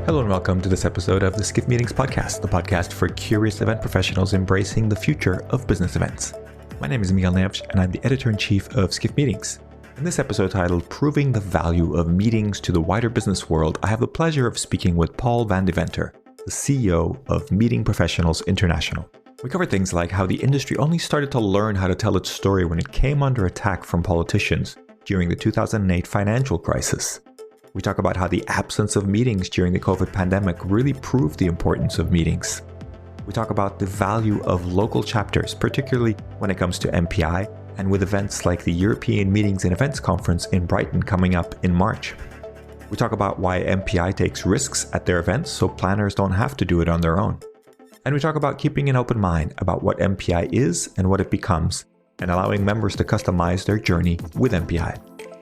Hello and welcome to this episode of the Skiff Meetings podcast, the podcast for curious event professionals embracing the future of business events. My name is Miguel Neves, and I'm the editor-in-chief of Skiff Meetings. In this episode titled Proving the Value of Meetings to the Wider Business World, I have the pleasure of speaking with Paul Van Deventer, the CEO of Meeting Professionals International. We cover things like how the industry only started to learn how to tell its story when it came under attack from politicians during the 2008 financial crisis. We talk about how the absence of meetings during the COVID pandemic really proved the importance of meetings. We talk about the value of local chapters, particularly when it comes to MPI, and with events like the European Meetings and Events Conference in Brighton coming up in March. We talk about why MPI takes risks at their events so planners don't have to do it on their own. And we talk about keeping an open mind about what MPI is and what it becomes, and allowing members to customize their journey with MPI.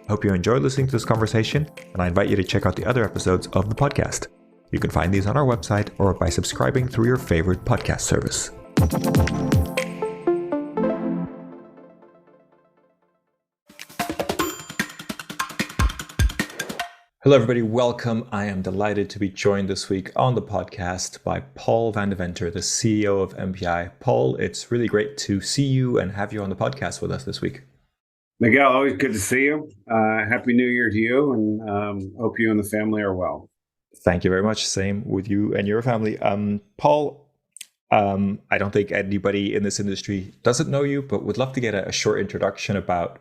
I hope you enjoyed listening to this conversation, and I invite you to check out the other episodes of the podcast. You can find these on our website or by subscribing through your favorite podcast service. Hello, everybody. Welcome. I am delighted to be joined this week on the podcast by Paul Van Deventer, the CEO of MPI. Paul, it's really great to see you and have you on the podcast with us this week. Miguel, always good to see you. Happy New Year to you, and hope you and the family are well. Thank you very much. Same with you and your family. Paul, I don't think anybody in this industry doesn't know you, but would love to get a short introduction about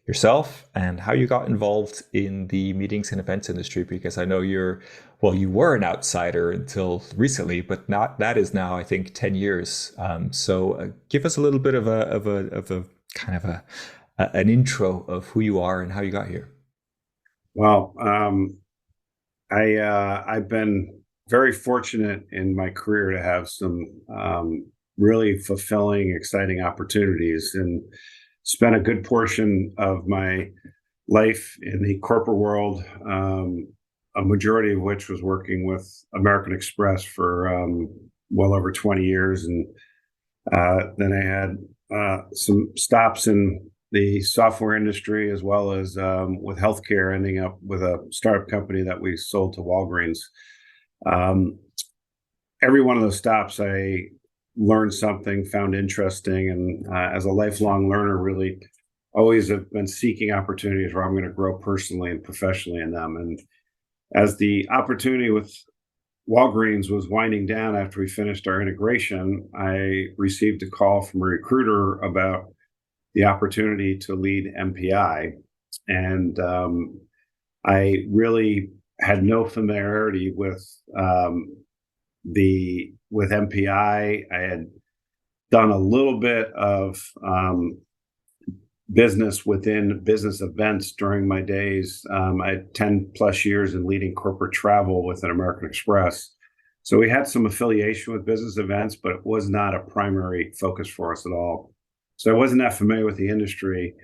yourself and how you got involved in the meetings and events industry, because I know you were an outsider until recently, but that is now, I think, 10 years. So give us a little bit of a kind of an intro of who you are and how you got here. Well, I've been very fortunate in my career to have some really fulfilling, exciting opportunities, and spent a good portion of my life in the corporate world, a majority of which was working with American Express for well over 20 years. And then I had some stops in the software industry, as well as with healthcare, ending up with a startup company that we sold to Walgreens. Every one of those stops, I learned something, found interesting, and as a lifelong learner, really always have been seeking opportunities where I'm going to grow personally and professionally in them. And as the opportunity with Walgreens was winding down after we finished our integration, I received a call from a recruiter about the opportunity to lead MPI. And I really had no familiarity with MPI. I had done a little bit of business within business events during my days. I had 10 plus years in leading corporate travel within American Express. So we had some affiliation with business events, but it was not a primary focus for us at all. So I wasn't that familiar with the industry,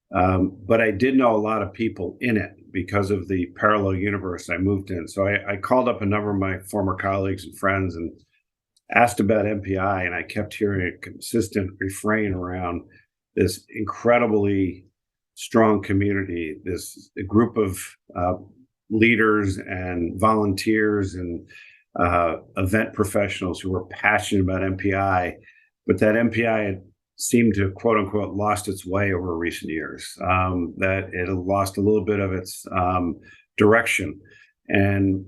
but I did know a lot of people in it because of the parallel universe I moved in. So I called up a number of my former colleagues and friends and asked about MPI, and I kept hearing a consistent refrain around this incredibly strong community, a group of leaders and volunteers and event professionals who were passionate about MPI, but that MPI had seemed to, quote unquote, lost its way over recent years, that it had lost a little bit of its direction. And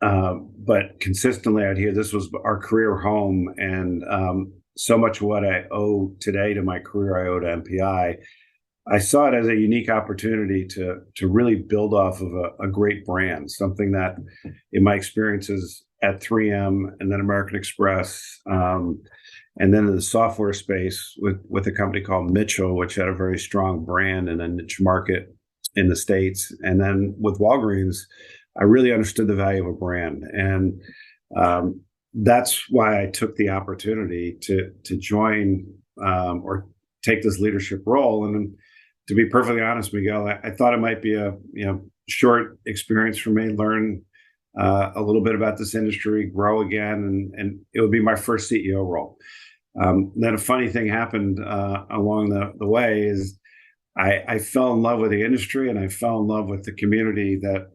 but consistently I'd hear this was our career home, and so much of what I owe today to my career, I owe to MPI. I saw it as a unique opportunity to really build off of a great brand, something that in my experiences at 3M and then American Express, and then in the software space with a company called Mitchell, which had a very strong brand and a niche market in the States. And then with Walgreens, I really understood the value of a brand. And that's why I took the opportunity to join or take this leadership role. And to be perfectly honest, Miguel, I thought it might be a short experience for me, learn a little bit about this industry, grow again, and it would be my first CEO role. Then a funny thing happened along the way is I fell in love with the industry, and I fell in love with the community that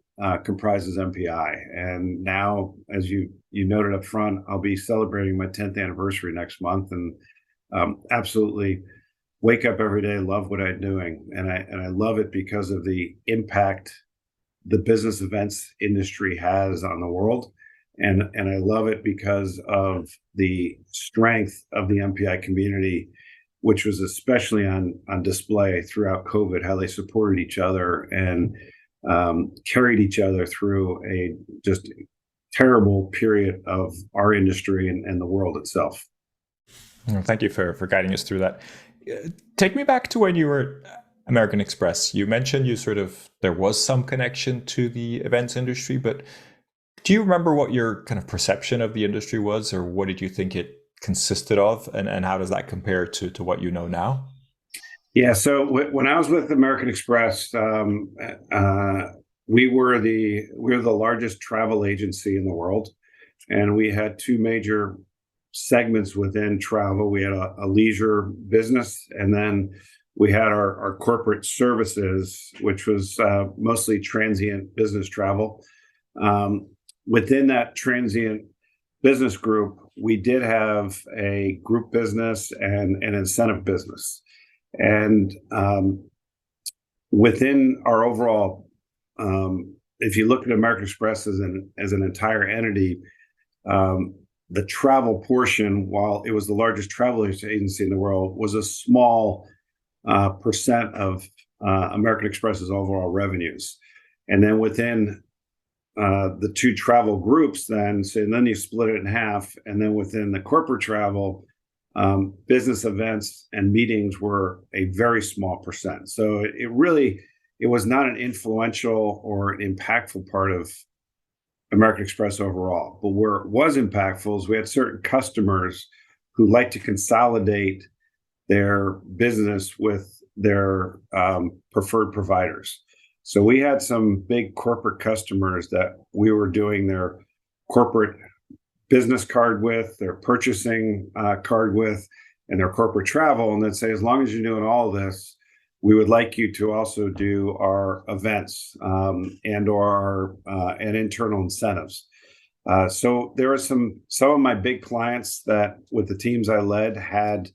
comprises MPI. And now, as you noted up front, I'll be celebrating my 10th anniversary next month, and absolutely wake up every day, love what I'm doing, and I love it because of the impact the business events industry has on the world, and I love it because of the strength of the MPI community, which was especially on display throughout COVID, how they supported each other and carried each other through a just terrible period of our industry and the world itself. Well, thank you for guiding us through that. Take me back to when you were American Express. You mentioned there was some connection to the events industry, but do you remember what your kind of perception of the industry was, or what did you think it consisted of, and how does that compare to what you know now? Yeah, so when I was with American Express, we were the largest travel agency in the world, and we had two major segments within travel. We had a leisure business, and then we had our corporate services, which was mostly transient business travel. Within that transient business group, we did have a group business and an incentive business. And within our overall, if you look at American Express as an entire entity, the travel portion, while it was the largest travel agency in the world, was a small percent of American Express's overall revenues. And then within the two travel groups, then you split it in half, and then within the corporate travel, business events and meetings were a very small percent. So it was not an influential or an impactful part of American Express overall. But where it was impactful is we had certain customers who like to consolidate their business with their preferred providers. So we had some big corporate customers that we were doing their corporate business card with, their purchasing card with, and their corporate travel, and they'd say, as long as you're doing all of this, we would like you to also do our events and internal incentives. So there are some of my big clients that, with the teams I led, had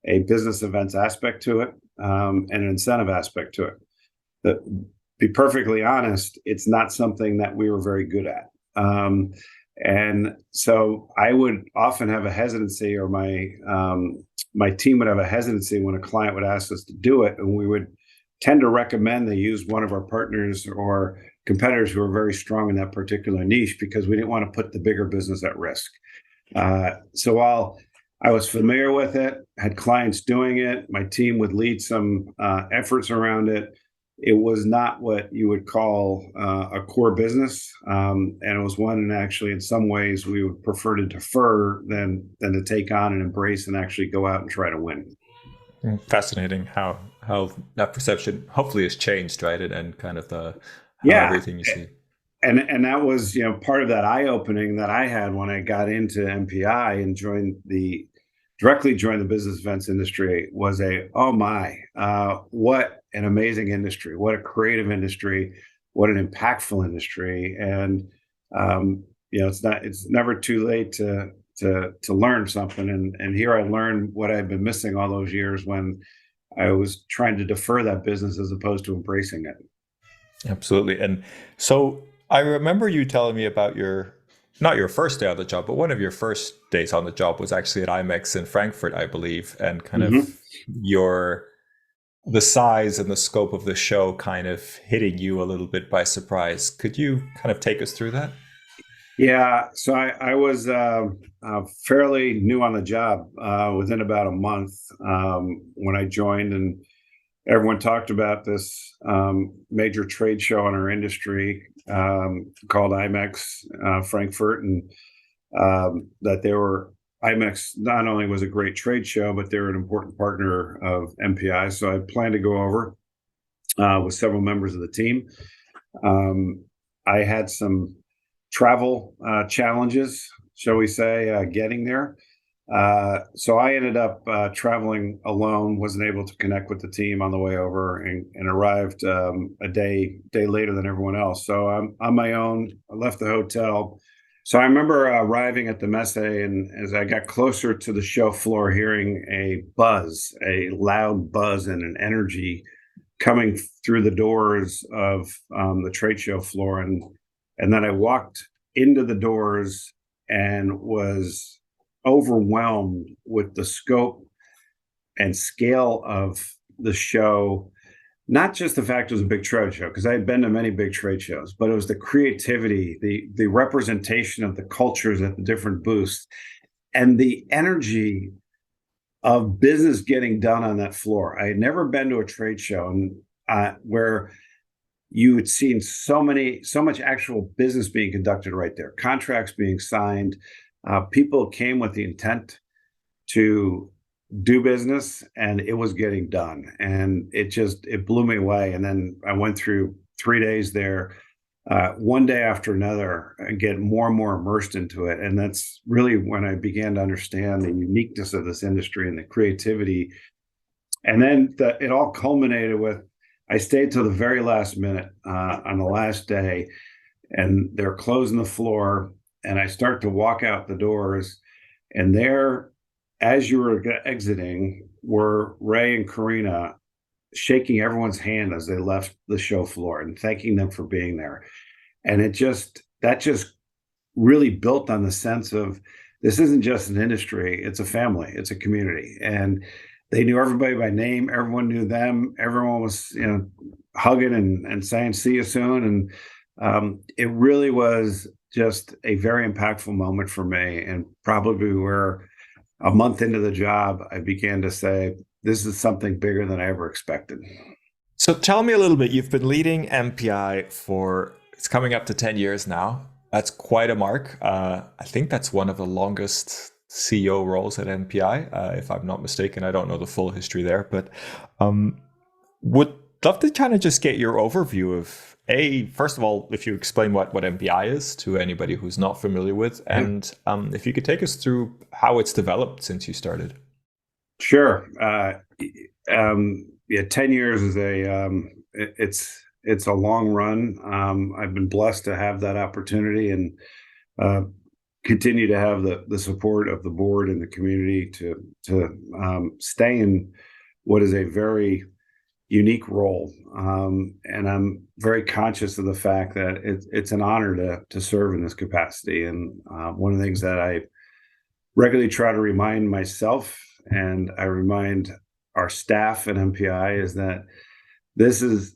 a business events aspect to it and an incentive aspect to it. To be perfectly honest, it's not something that we were very good at. And so I would often have a hesitancy, or my team would have a hesitancy when a client would ask us to do it, and we would tend to recommend they use one of our partners or competitors who are very strong in that particular niche, because we didn't want to put the bigger business at risk. So while I was familiar with it, had clients doing it, my team would lead some efforts around it. It was not what you would call a core business, and it was one, and actually, in some ways, we would prefer to defer than to take on and embrace and actually go out and try to win. Fascinating how that perception hopefully has changed, right? And kind of everything you see. And that was part of that eye-opening that I had when I got into MPI and directly joined the business events industry. Was what an amazing industry, what a creative industry, what an impactful industry. And it's never too late to learn something. And here I learned what I've been missing all those years when I was trying to defer that business as opposed to embracing it. Absolutely. And so I remember you telling me about not your first day on the job, but one of your first days on the job was actually at EMEC in Frankfurt, I believe, and kind of the size and the scope of the show kind of hitting you a little bit by surprise. Could you kind of take us through that? Yeah, so I was fairly new on the job within about a month when I joined, and everyone talked about this major trade show in our industry called EMEC Frankfurt, and that EMEC not only was a great trade show, but they were an important partner of MPI. So I planned to go over with several members of the team. I had some travel challenges, shall we say, getting there. So I ended up traveling alone, wasn't able to connect with the team on the way over, and arrived a day later than everyone else. So I'm on my own. I left the hotel. So I remember arriving at the messe, and as I got closer to the show floor, hearing a loud buzz and an energy coming through the doors of the trade show floor, and then I walked into the doors and was overwhelmed with the scope and scale of the show. Not just the fact it was a big trade show, because I had been to many big trade shows, but it was the creativity, the representation of the cultures at the different booths, and the energy of business getting done on that floor. I had never been to a trade show where you had seen so much actual business being conducted right there, contracts being signed. People came with the intent to do business, and it was getting done, and it blew me away. And then I went through 3 days there, one day after another, and get more and more immersed into it. And that's really when I began to understand the uniqueness of this industry and the creativity. And then it all culminated with, I stayed till the very last minute on the last day, and they're closing the floor, and I start to walk out the doors, and there, as you were exiting, were Ray and Karina shaking everyone's hand as they left the show floor and thanking them for being there. And that just really built on the sense of, this isn't just an industry, it's a family, it's a community. And they knew everybody by name, everyone knew them, everyone was, hugging and saying, see you soon. And it really was just a very impactful moment for me. And probably where a month into the job, I began to say, this is something bigger than I ever expected. So tell me a little bit. You've been leading MPI it's coming up to 10 years now. That's quite a mark. I think that's one of the longest CEO roles at MPI, if I'm not mistaken. I don't know the full history there, but would love to kind of just get your overview of, first of all, if you explain what MPI is to anybody who's not familiar with, and if you could take us through how it's developed since you started. Sure. 10 years is it's a long run. I've been blessed to have that opportunity, and continue to have the support of the board and the community to stay in what is a very unique role. And I'm very conscious of the fact that it's an honor to serve in this capacity. And one of the things that I regularly try to remind myself, and I remind our staff at MPI, is that this is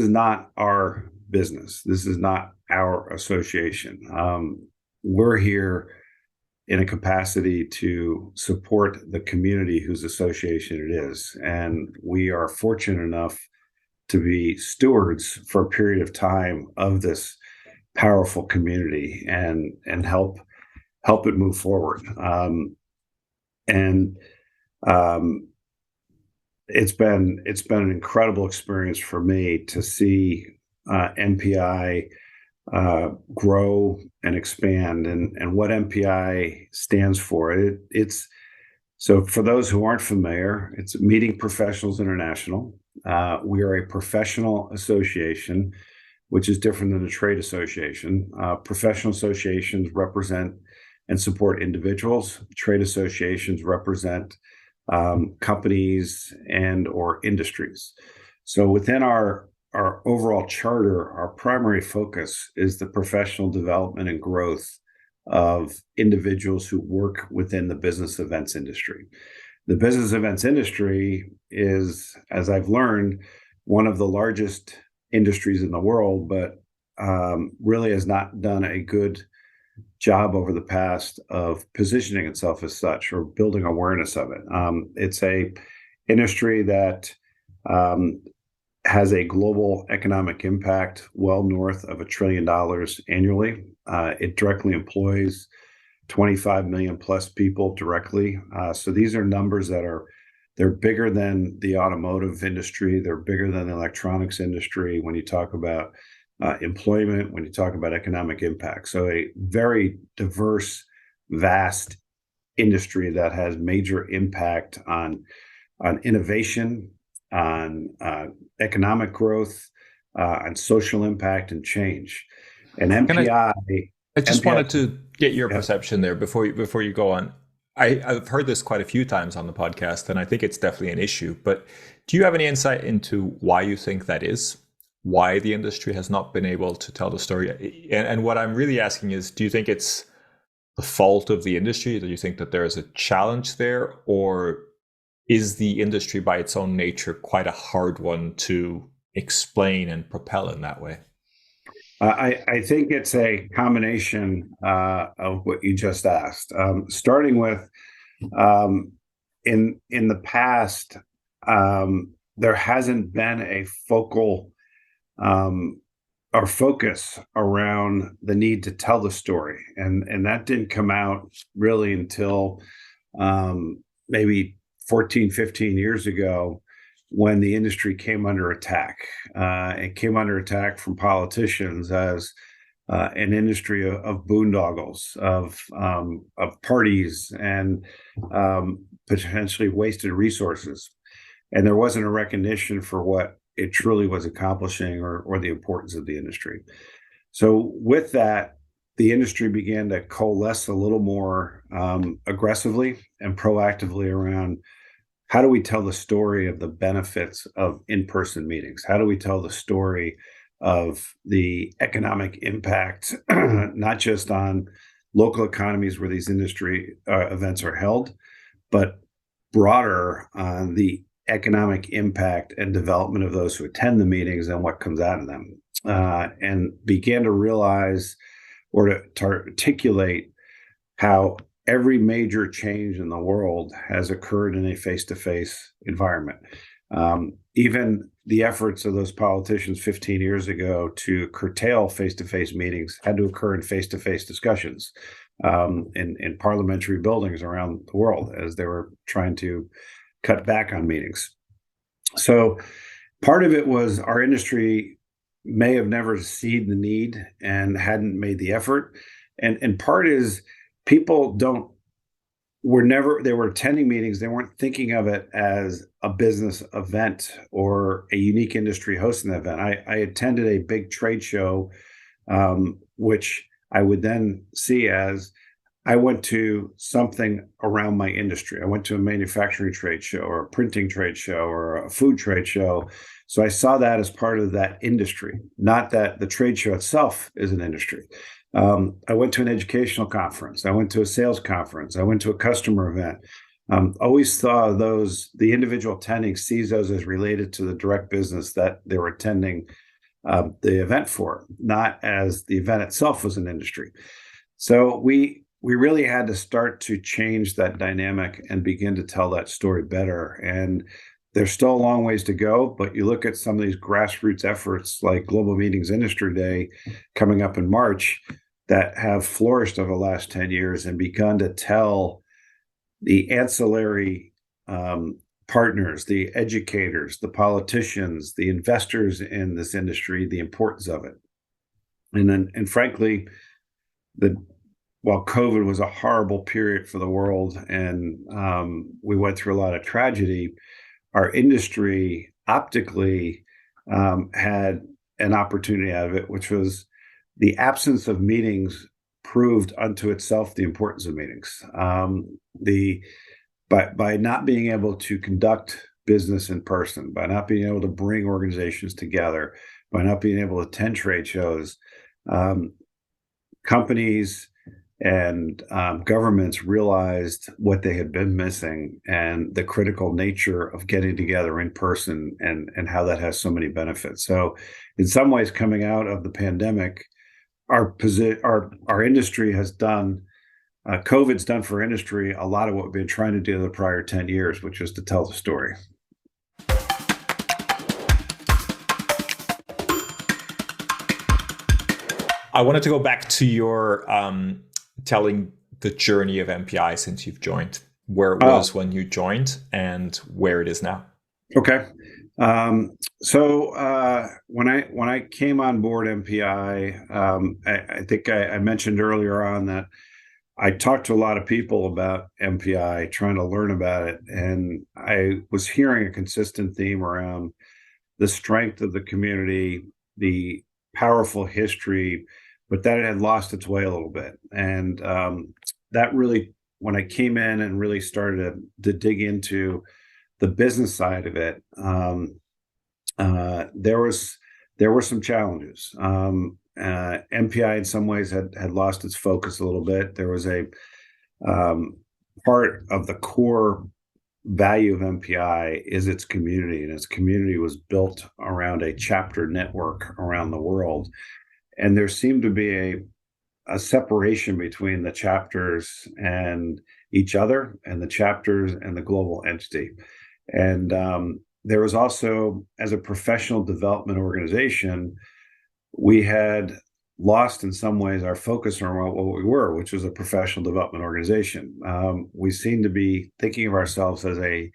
not our business. This is not our association. We're here in a capacity to support the community whose association it is. And we are fortunate enough to be stewards for a period of time of this powerful community and help it move forward. It's been an incredible experience for me to see MPI grow and expand, and what MPI stands for. So for those who aren't familiar, it's Meeting Professionals International. We are a professional association, which is different than a trade association. Professional associations represent and support individuals. Trade associations represent companies and or industries. So within our overall charter, our primary focus is the professional development and growth of individuals who work within the business events industry. The business events industry is, as I've learned, one of the largest industries in the world, but really has not done a good job over the past of positioning itself as such or building awareness of it. It's a industry that has a global economic impact well north of $1 trillion annually. It directly employs 25 million plus people directly. So these are numbers they're bigger than the automotive industry. They're bigger than the electronics industry when you talk about employment, when you talk about economic impact. So a very diverse, vast industry that has major impact on innovation, on economic growth, on social impact and change. And Can MPI, I just MPI, wanted to get your yeah. perception there before you go on. I've heard this quite a few times on the podcast, and I think it's definitely an issue. But do you have any insight into why you think that is? Why the industry has not been able to tell the story? And what I'm really asking is, do you think it's the fault of the industry? Do you think that there is a challenge there? Or is the industry by its own nature quite a hard one to explain and propel in that way? I think it's a combination of what you just asked. Starting with um, in the past, there hasn't been a focal um, or focus around the need to tell the story, and that didn't come out really until maybe 14, 15 years ago, when the industry came under attack. It came under attack from politicians as an industry of boondoggles, of parties, and potentially wasted resources. And there wasn't a recognition for what it truly was accomplishing, or the importance of the industry. So with that, the industry began to coalesce a little more aggressively and proactively around: how do we tell the story of the benefits of in-person meetings? How do we tell the story of the economic impact, not just on local economies where these industry events are held, but broader on the economic impact and development of those who attend the meetings and what comes out of them? And began to realize, or to articulate, how every major change in the world has occurred in a face-to-face environment. Even the efforts of those politicians 15 years ago to curtail face-to-face meetings had to occur in face-to-face discussions in parliamentary buildings around the world, as they were trying to cut back on meetings. So part of it was our industry may have never seen the need and hadn't made the effort. And part is, people they were attending meetings, they weren't thinking of it as a business event or a unique industry hosting the event. I attended a big trade show, which I would then see as, I went to something around my industry. I went to a manufacturing trade show, or a printing trade show, or a food trade show. So I saw that as part of that industry, not that the trade show itself is an industry. I went to an educational conference. I went to a sales conference. I went to a customer event. Always saw the individual attending sees those as related to the direct business that they were attending the event for, not as the event itself was an industry. So we really had to start to change that dynamic and begin to tell that story better. And there's still a long ways to go, but you look at some of these grassroots efforts like Global Meetings Industry Day coming up in March, that have flourished over the last 10 years and begun to tell the ancillary partners, the educators, the politicians, the investors in this industry, the importance of it. And frankly, while COVID was a horrible period for the world, and we went through a lot of tragedy, our industry optically had an opportunity out of it, which was the absence of meetings proved unto itself the importance of meetings. By not being able to conduct business in person, by not being able to bring organizations together, by not being able to attend trade shows, companies and governments realized what they had been missing, and the critical nature of getting together in person, and how that has so many benefits. So in some ways, coming out of the pandemic, our industry has done, COVID's done for industry a lot of what we've been trying to do the prior 10 years, which is to tell the story. I wanted to go back to your telling the journey of MPI since you've joined, where it was when you joined and where it is now. Okay. So when I came on board MPI, I think I mentioned earlier on that I talked to a lot of people about MPI, trying to learn about it, and I was hearing a consistent theme around the strength of the community, the powerful history, but that it had lost its way a little bit. And that really, when I came in and really started to dig into the business side of it, there were some challenges. MPI in some ways had lost its focus a little bit. There was a part of the core value of MPI is its community, and its community was built around a chapter network around the world. And there seemed to be a separation between the chapters and each other, and the chapters and the global entity. And there was also, as a professional development organization, we had lost in some ways our focus on what we were, which was a professional development organization. We seem to be thinking of ourselves as a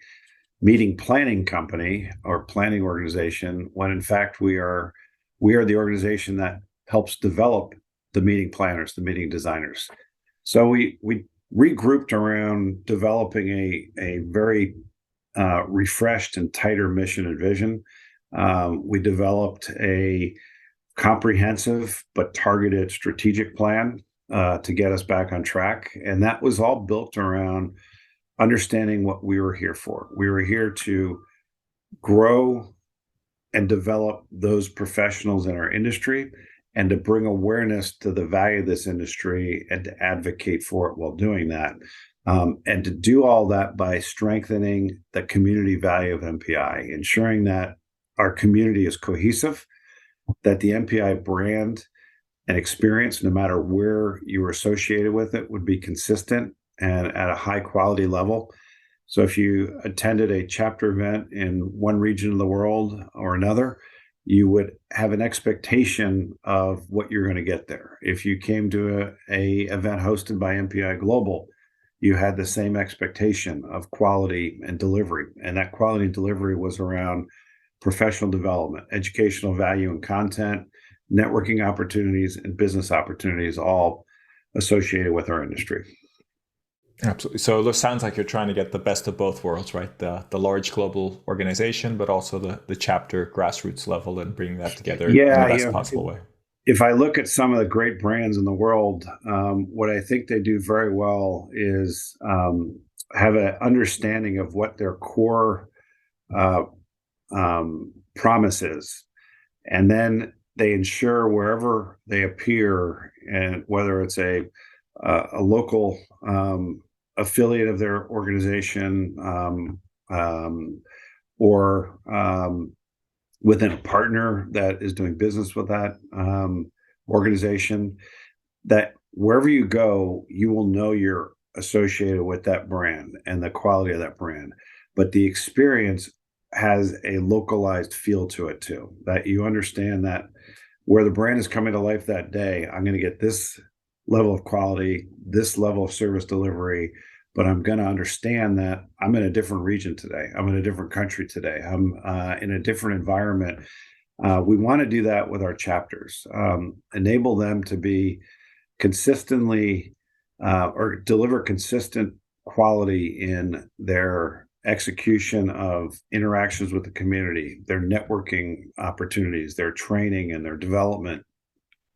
meeting planning company or planning organization, when in fact we are the organization that helps develop the meeting planners, the meeting designers. So we regrouped around developing a very refreshed and tighter mission and vision. We developed a comprehensive but targeted strategic plan to get us back on track. And that was all built around understanding what we were here for. We were here to grow and develop those professionals in our industry, and to bring awareness to the value of this industry and to advocate for it while doing that. And to do all that by strengthening the community value of MPI, ensuring that our community is cohesive, that the MPI brand and experience, no matter where you were associated with it, would be consistent and at a high quality level. So if you attended a chapter event in one region of the world or another, you would have an expectation of what you're going to get there. If you came to a event hosted by MPI Global, you had the same expectation of quality and delivery. And that quality and delivery was around professional development, educational value and content, networking opportunities, and business opportunities, all associated with our industry. Absolutely. So it sounds like you're trying to get the best of both worlds, right? The large global organization, but also the chapter grassroots level, and bringing that together in the best possible way. If I look at some of the great brands in the world, what I think they do very well is have an understanding of what their core promise is. And then they ensure wherever they appear, and whether it's a local affiliate of their organization or within a partner that is doing business with that organization, that wherever you go, you will know you're associated with that brand and the quality of that brand. But the experience has a localized feel to it too, that you understand that where the brand is coming to life that day, I'm going to get this level of quality, this level of service delivery, but I'm going to understand that I'm in a different region today. I'm in a different country today. I'm in a different environment. We want to do that with our chapters, enable them to be consistently or deliver consistent quality in their execution of interactions with the community, their networking opportunities, their training and their development,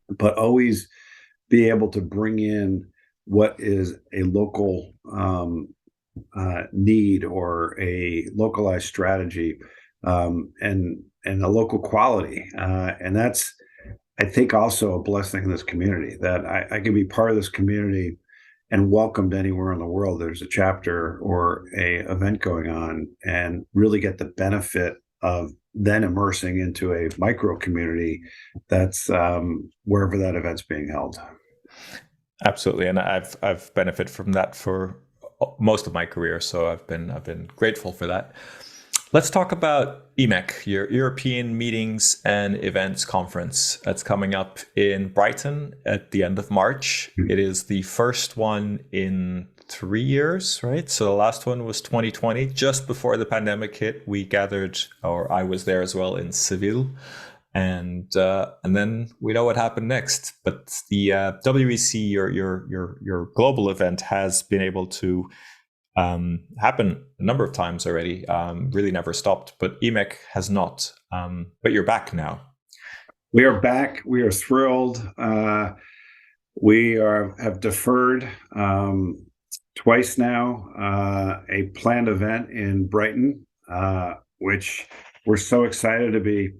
but always be able to bring in what is a local need or a localized strategy and a local quality. And that's, I think, also a blessing in this community, that I can be part of this community and welcomed anywhere in the world there's a chapter or a event going on, and really get the benefit of then immersing into a micro community that's wherever that event's being held. Absolutely, and I've benefited from that for most of my career, so I've been grateful for that. Let's talk about EMEC, your European Meetings and Events Conference. That's coming up in Brighton at the end of March. It is the first one in 3 years, right? So the last one was 2020, just before the pandemic hit. We gathered, or I was there as well, in Seville. and then we know what happened next. But the WEC, your global event, has been able to happen a number of times already. Really never stopped, but EMEC has not. But you're back now. We are back. We are thrilled. We have deferred twice now a planned event in Brighton, which we're so excited to be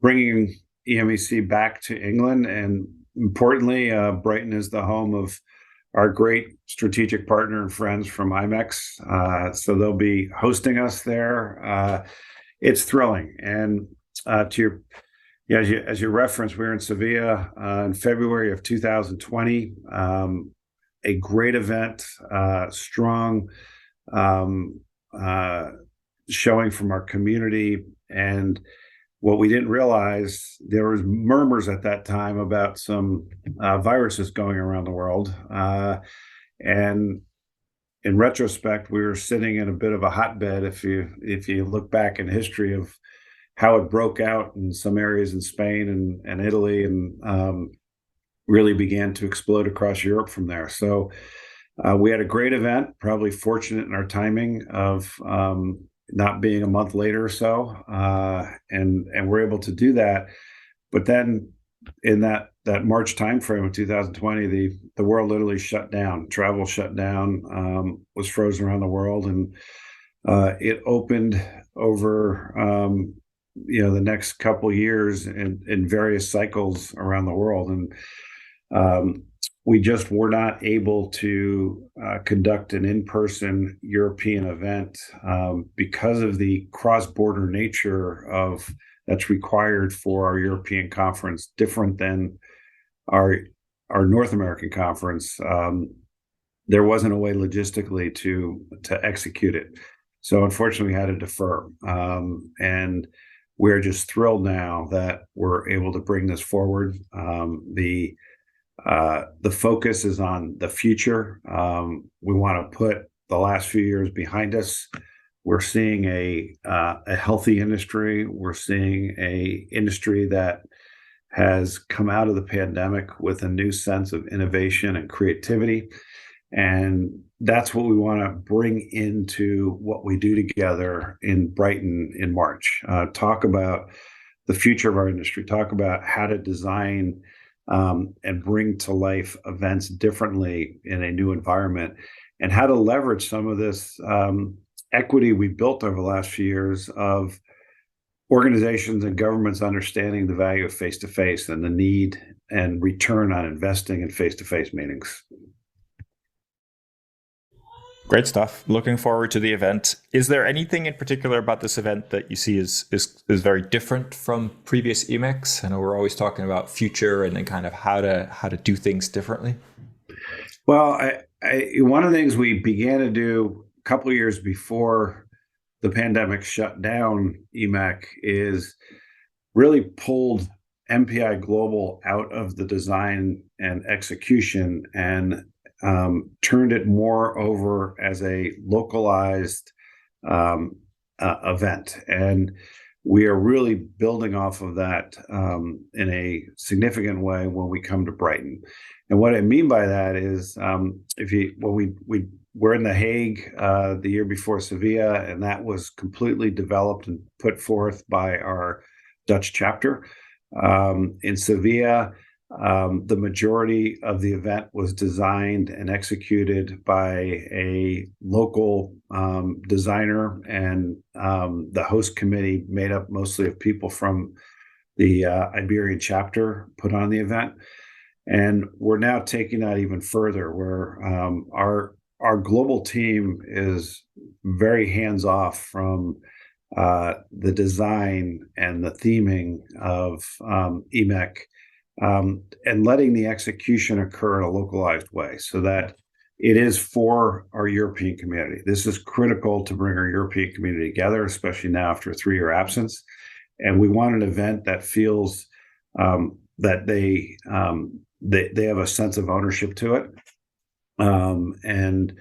bringing EMEC back to England. And importantly, Brighton is the home of our great strategic partner and friends from IMEX. So they'll be hosting us there. It's thrilling. And as you referenced, we were in Sevilla in February of 2020. A great event, strong showing from our community. And what we didn't realize, there was murmurs at that time about some viruses going around the world. And in retrospect, we were sitting in a bit of a hotbed if you look back in history of how it broke out in some areas in Spain and Italy, and really began to explode across Europe from there. So we had a great event, probably fortunate in our timing of not being a month later or so, and we're able to do that. But then in that March timeframe of 2020, the world literally shut down. Travel shut down, was frozen around the world, and it opened over the next couple years in various cycles around the world. And we just were not able to conduct an in-person European event because of the cross-border nature of that's required for our European conference, different than our North American conference. There wasn't a way logistically to execute it. So unfortunately, we had to defer. And we're just thrilled now that we're able to bring this forward. The focus is on the future. We want to put the last few years behind us. We're seeing a healthy industry. We're seeing a industry that has come out of the pandemic with a new sense of innovation and creativity. And that's what we want to bring into what we do together in Brighton in March. Talk about the future of our industry, talk about how to design and bring to life events differently in a new environment, and how to leverage some of this equity we built over the last few years of organizations and governments understanding the value of face-to-face and the need and return on investing in face-to-face meetings. Great stuff. Looking forward to the event. Is there anything in particular about this event that you see is very different from previous EMECs? I know we're always talking about future and then kind of how to do things differently. Well, one of the things we began to do a couple of years before the pandemic shut down EMEC is really pulled MPI Global out of the design and execution and turned it more over as a localized event. And we are really building off of that in a significant way when we come to Brighton. And what I mean by that is we're in The Hague the year before Sevilla, and that was completely developed and put forth by our Dutch chapter. In Sevilla, the majority of the event was designed and executed by a local designer, and the host committee, made up mostly of people from the Iberian chapter, put on the event. And we're now taking that even further, where our global team is very hands-off from the design and the theming of EMEC, and letting the execution occur in a localized way so that it is for our European community. This is critical to bring our European community together, especially now after a 3-year absence. And we want an event that feels that they have a sense of ownership to it. And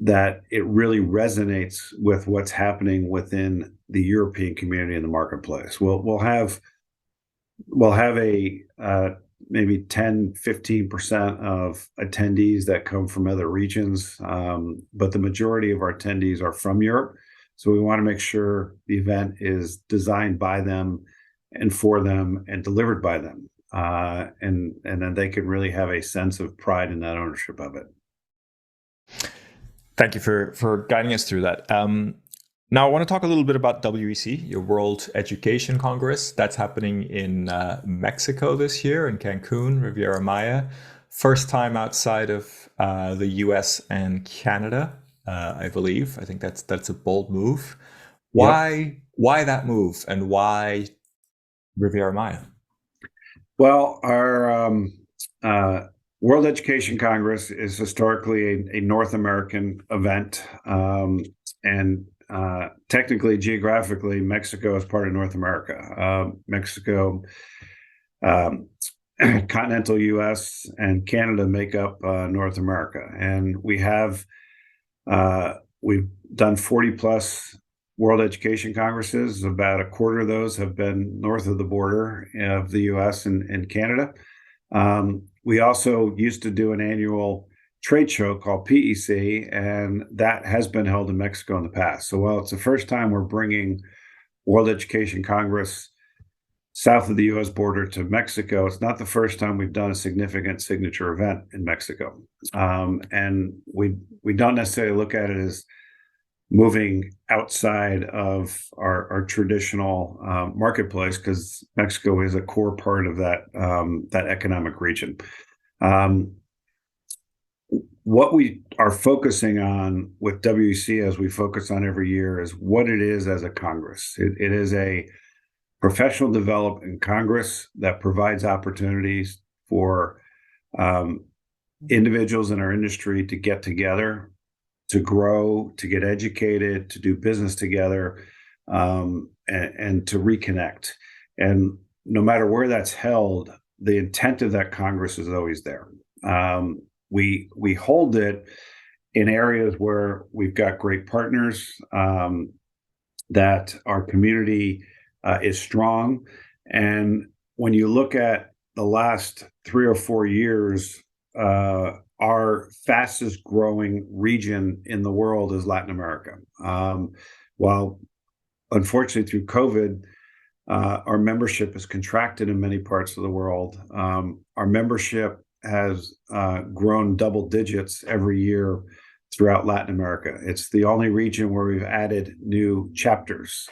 that it really resonates with what's happening within the European community in the marketplace. We'll have a maybe 10-15% of attendees that come from other regions, but the majority of our attendees are from Europe. So we want to make sure the event is designed by them and for them and delivered by them. And then they can really have a sense of pride in that ownership of it. Thank you for guiding us through that. Now, I want to talk a little bit about WEC, your World Education Congress. That's happening in Mexico this year, in Cancun, Riviera Maya. First time outside of the US and Canada, I believe. I think that's a bold move. Why that move, and why Riviera Maya? Well, our World Education Congress is historically a North American event, and technically, geographically, Mexico is part of North America. Mexico, continental U.S., and Canada make up North America, and we've done 40 plus World Education Congresses. About a quarter of those have been north of the border of the U.S. and Canada. We also used to do an annual trade show called PEC, and that has been held in Mexico in the past. So while it's the first time we're bringing World Education Congress south of the U.S. border to Mexico, it's not the first time we've done a significant signature event in Mexico. And we don't necessarily look at it as moving outside of our traditional marketplace, because Mexico is a core part of that economic region. What we are focusing on with WEC, as we focus on every year, is what it is as a Congress. It is a professional development Congress that provides opportunities for individuals in our industry to get together, to grow, to get educated, to do business together, and to reconnect. And no matter where that's held, the intent of that Congress is always there. We hold it in areas where we've got great partners, that our community is strong. And when you look at the last 3 or 4 years, our fastest growing region in the world is Latin America. While unfortunately through COVID, our membership has contracted in many parts of the world, our membership has grown double digits every year throughout Latin America. It's the only region where we've added new chapters.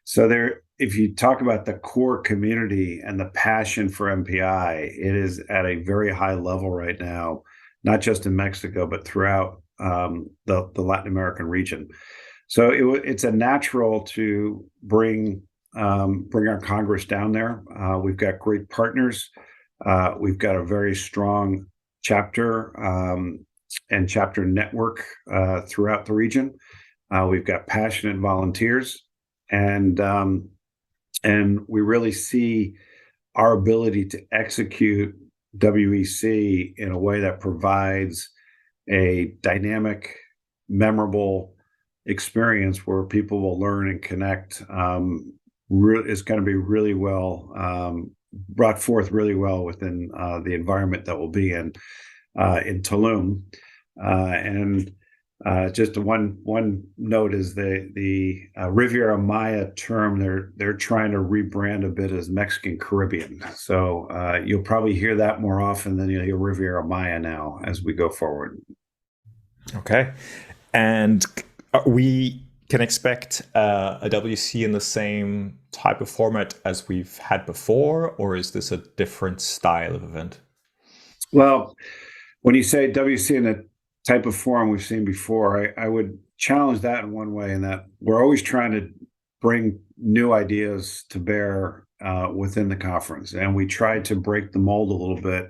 So if you talk about the core community and the passion for MPI, it is at a very high level right now, not just in Mexico, but throughout the Latin American region. So it's a natural to bring our Congress down there. We've got great partners. We've got a very strong chapter and chapter network throughout the region. We've got passionate volunteers, and we really see our ability to execute WEC in a way that provides a dynamic, memorable experience where people will learn and connect. Is going to be really well brought forth really well within the environment that we'll be in Tulum. And just one note is the Riviera Maya term, they're trying to rebrand a bit as Mexican Caribbean. So you'll probably hear that more often than you'll hear Riviera Maya now as we go forward. Okay. And we can expect a WC in the same type of format as we've had before, or is this a different style of event? Well, when you say WC in a type of forum we've seen before, I would challenge that in one way, in that we're always trying to bring new ideas to bear within the conference. And we try to break the mold a little bit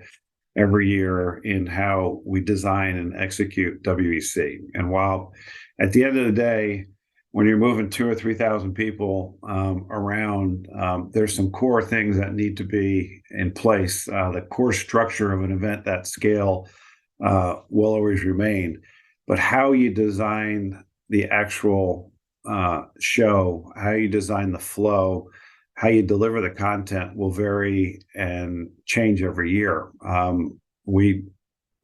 every year in how we design and execute WEC. And while at the end of the day, when you're moving 2,000 or 3,000 people around, there's some core things that need to be in place. The core structure of an event that scale will always remain. but how you design the actual show, how you design the flow, how you deliver the content will vary and change every year.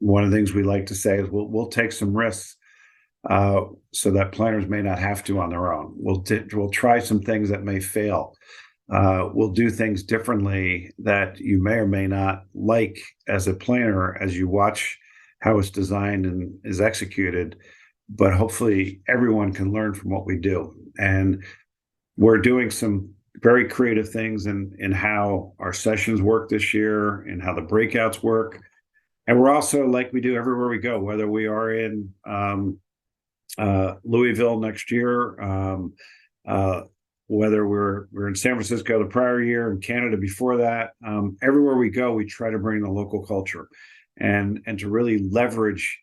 One of the things we like to say is we'll take some risks so that planners may not have to on their own. We'll try some things that may fail. We'll do things differently that you may or may not like as a planner as you watch how it's designed and is executed. But hopefully everyone can learn from what we do. And we're doing some very creative things in how our sessions work this year and how the breakouts work. And we're also, like we do everywhere we go, whether we are in Louisville next year, whether we're in San Francisco the prior year, and Canada before that, everywhere we go, we try to bring the local culture and to really leverage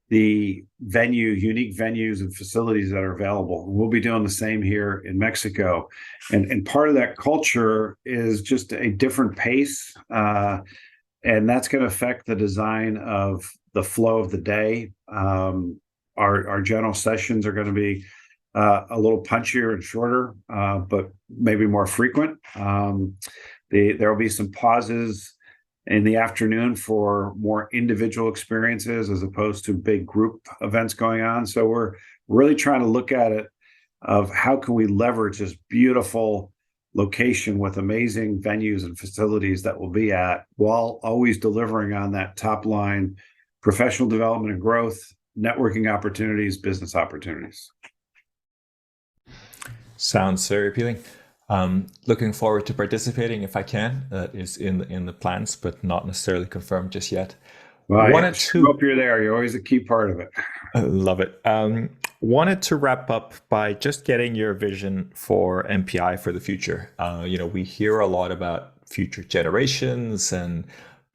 the unique venues and facilities that are available. We'll be doing the same here in Mexico. And part of that culture is just a different pace. And that's going to affect the design of the flow of the day. Our general sessions are going to be a little punchier and shorter, but maybe more frequent. There will be some pauses in the afternoon for more individual experiences as opposed to big group events going on. So we're really trying to look at it of how can we leverage this beautiful location with amazing venues and facilities that we'll be at, while always delivering on that top line professional development and growth, networking opportunities, business opportunities. Sounds very appealing. Looking forward to participating if I can. That is in the plans, but not necessarily confirmed just yet. Well, hope you're there. You're always a key part of it. I love it. Wanted to wrap up by just getting your vision for MPI for the future. We hear a lot about future generations and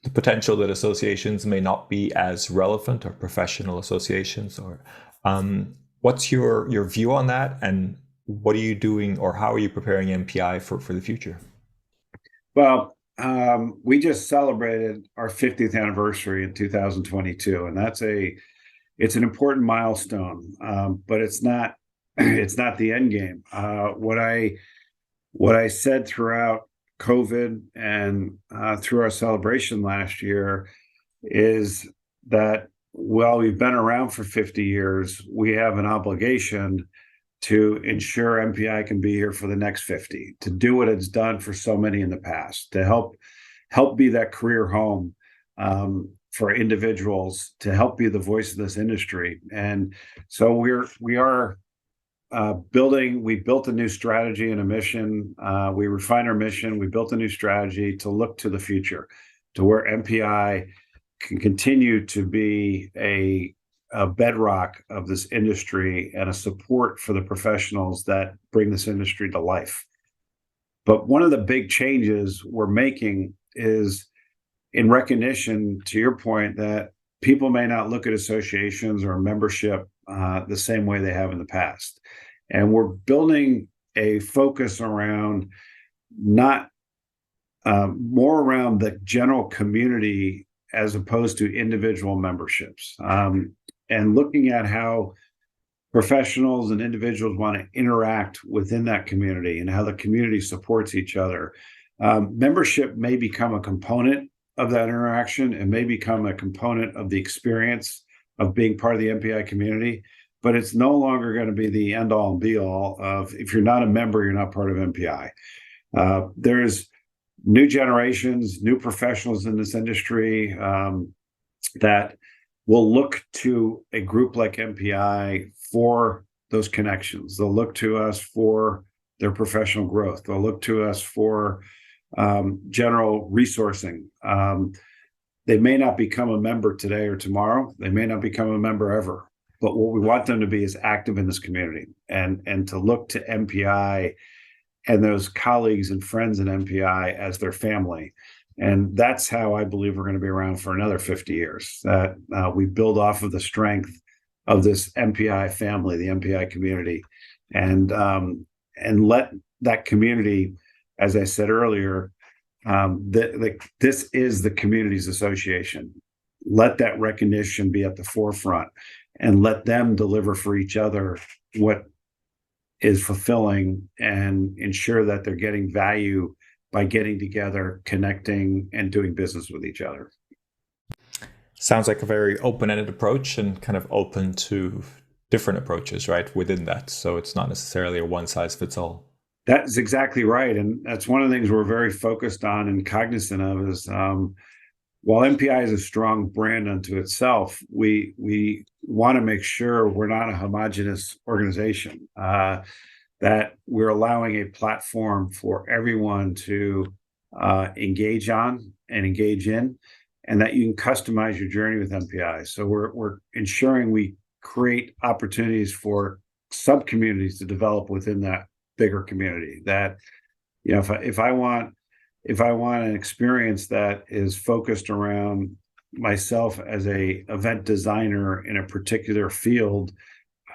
the potential that associations may not be as relevant, or professional associations. Or what's your view on that, and what are you doing, or how are you preparing MPI for the future? Well, we just celebrated our 50th anniversary in 2022, and it's an important milestone, but it's not the end game. What I said throughout COVID and through our celebration last year is that while we've been around for 50 years, we have an obligation to ensure MPI can be here for the next 50, to do what it's done for so many in the past, to help be that career home for individuals, to help be the voice of this industry. And so we built a new strategy and a mission. We refined our mission. We built a new strategy to look to the future, to where MPI can continue to be a bedrock of this industry and a support for the professionals that bring this industry to life. But one of the big changes we're making is in recognition, to your point, that people may not look at associations or membership the same way they have in the past. And we're building a focus around more around the general community as opposed to individual memberships. And looking at how professionals and individuals want to interact within that community and how the community supports each other. Membership may become a component of that interaction and may become a component of the experience of being part of the MPI community, but it's no longer going to be the end all and be all of, if you're not a member, you're not part of MPI. There's new generations, new professionals in this industry that will look to a group like MPI for those connections. They'll look to us for their professional growth. They'll look to us for general resourcing. They may not become a member today or tomorrow. They may not become a member ever. But what we want them to be is active in this community and to look to MPI and those colleagues and friends in MPI as their family. And that's how I believe we're going to be around for another 50 years, that we build off of the strength of this MPI family, the MPI community, and let that community, as I said earlier, this is the community's association. Let that recognition be at the forefront. and let them deliver for each other what is fulfilling and ensure that they're getting value by getting together, connecting, and doing business with each other. Sounds like a very open-ended approach and kind of open to different approaches, right, within that. So it's not necessarily a one-size-fits-all. That's exactly right. And that's one of the things we're very focused on and cognizant of is while MPI is a strong brand unto itself, we want to make sure we're not a homogenous organization, that we're allowing a platform for everyone to engage on and engage in, and that you can customize your journey with MPI. So we're ensuring we create opportunities for sub-communities to develop within that bigger community. That, you know, if I want an experience that is focused around myself as a event designer in a particular field,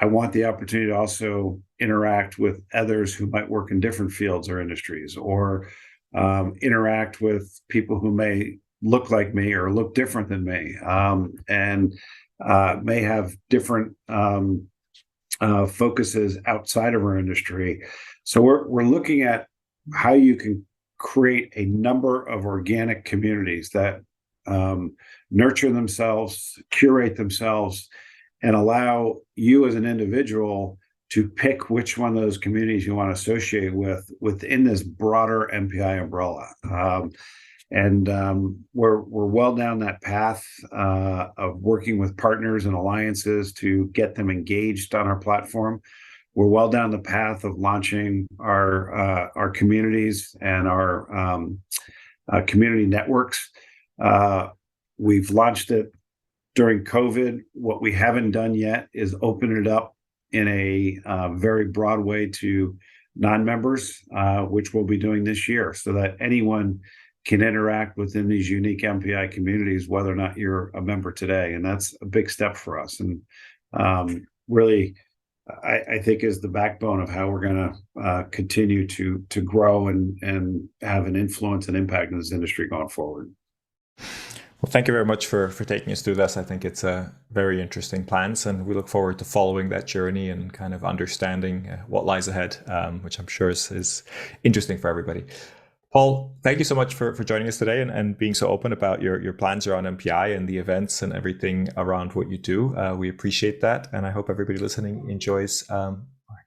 I want the opportunity to also interact with others who might work in different fields or industries, or interact with people who may look like me or look different than me, and may have different focuses outside of our industry. So we're looking at how you can create a number of organic communities that nurture themselves, curate themselves, and allow you as an individual to pick which one of those communities you want to associate with within this broader MPI umbrella. We're well down that path of working with partners and alliances to get them engaged on our platform. We're well down the path of launching our communities and our community networks. We've launched it during COVID. What we haven't done yet is open it up in a very broad way to non-members, which we'll be doing this year, so that anyone can interact within these unique MPI communities, whether or not you're a member today. And that's a big step for us. And really, I think is the backbone of how we're going to continue to grow and have an influence and impact in this industry going forward. Well, thank you very much for taking us through this. I think it's a very interesting plans, and we look forward to following that journey and kind of understanding what lies ahead, which I'm sure is interesting for everybody. Paul, thank you so much for joining us today and being so open about your plans around MPI and the events and everything around what you do. We appreciate that. And I hope everybody listening enjoys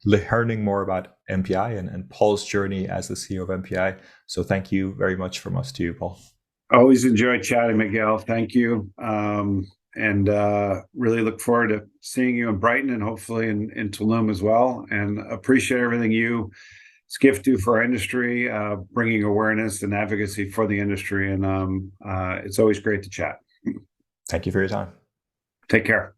learning more about MPI and Paul's journey as the CEO of MPI. So thank you very much from us to you, Paul. Always enjoy chatting, Miguel. Thank you. And really look forward to seeing you in Brighton and hopefully in Tulum as well. And appreciate everything you Skift do for our industry, bringing awareness and advocacy for the industry. And it's always great to chat. Thank you for your time. Take care.